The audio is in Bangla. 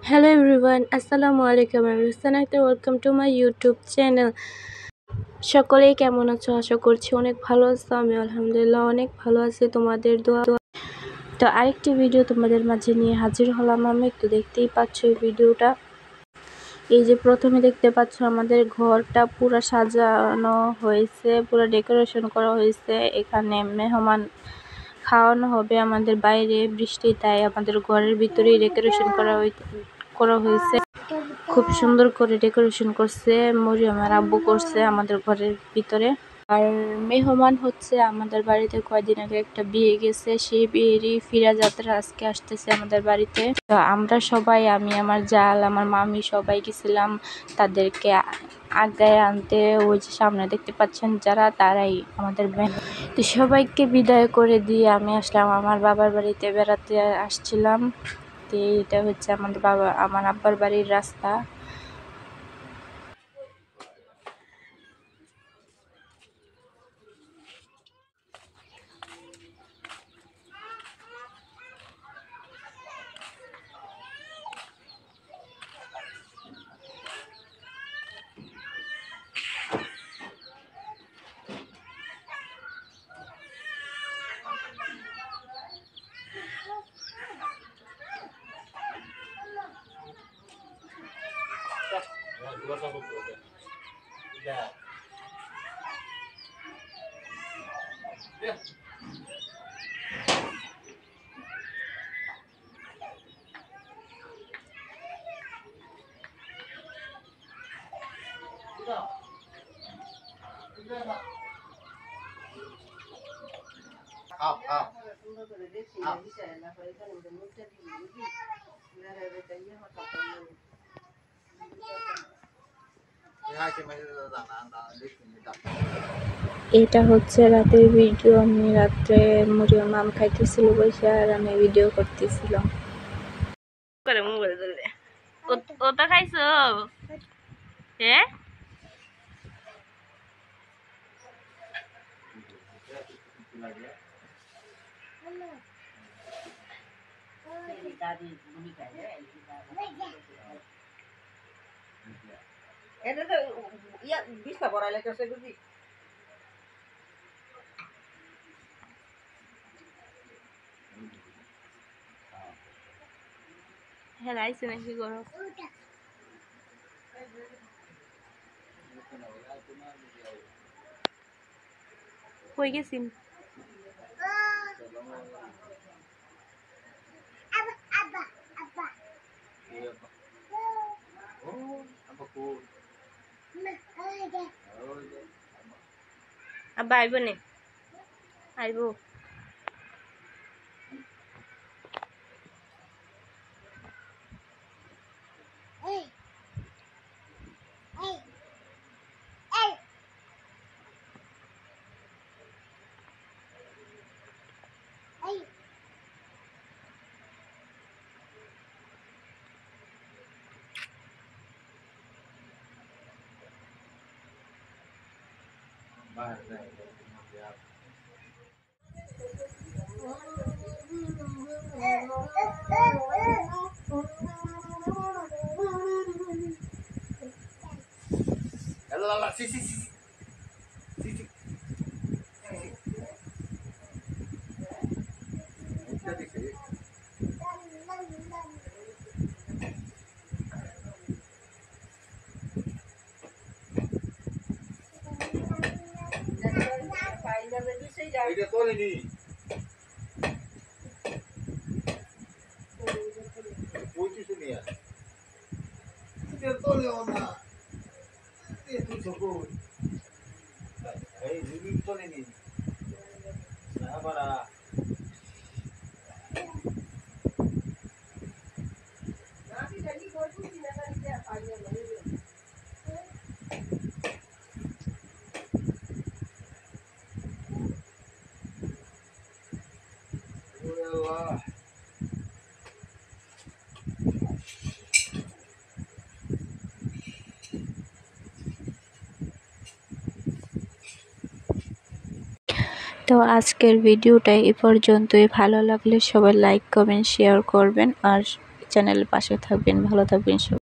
Hello everyone, Assalamu alaikum. I'm Rustanakta. Welcome to my YouTube channel. সকলেই কেমন আছো? আশা করছি অনেক ভালো আছো। আমি আলহামদুলিল্লাহ অনেক ভালো আছি তোমাদের দোয়া। তো আরেকটি ভিডিও তোমাদের মাঝে নিয়ে হাজির হলাম আমি। তো দেখতেই পাচ্ছ এই ভিডিওটা। এই যে প্রথমে দেখতে পাচ্ছ আমাদের ঘরটা পুরো সাজানো হয়েছে, পুরো ডেকোরেশন করা হয়েছে। এখানে মেহমান খাওয়ানো হবে আমাদের বাইরে বৃষ্টি, তাই আমাদের ঘরের ভিতরেই ডেকোরেশন করা হয়েছে। খুব সুন্দর করে ডেকোরেশন করছে, মরিয়মের আব্বু করছে আমাদের ঘরের ভিতরে। আর মেহমান হচ্ছে আমাদের বাড়িতে কয়েকদিন আগে একটা বিয়ে গেছে, সেই বিয়েরই ফিরা যাত্রা আজকে আসতেছে আমাদের বাড়িতে। তো আমরা সবাই, আমি, আমার জাল, আমার মামি সবাই গেছিলাম তাদেরকে আগায় আনতে। ওই যে সামনে দেখতে পাচ্ছেন যারা, তারাই আমাদের। তো সবাইকে বিদায় করে দিয়ে আমি আসলাম আমার বাবার বাড়িতে বেড়াতে আসছিলাম। তো এটা হচ্ছে আমার আব্বার বাড়ির রাস্তা। এটা হচ্ছে রাতের ভিডিও। আমি রাত্রে মরিয়ম আম খাইতেছিল বসে, আর আমি ভিডিও করতেছিলাম। ওটা খাইছো? হ্যাঁ, এটা তো বিছনা পড়াইলে কেসে বুঝি হ্যাঁ রাইছে নাকি করো? কই গেছিন? আব্বা আইব নে? আইব। Sí, sí, sí. Sí, sí. Ya dije. এটা তোলেনি বইটি শুনিয়া এটা তোলেও না তুই সকল এই রুবি তোলেনি না বাড়া আল্লাহ তো আজকের ভিডিওটা এ পর্যন্তই। ভালো লাগলে সবাই লাইক, কমেন্ট, শেয়ার করবেন। আর চ্যানেলের পাশে থাকবেন। ভালো থাকবেন সবাই।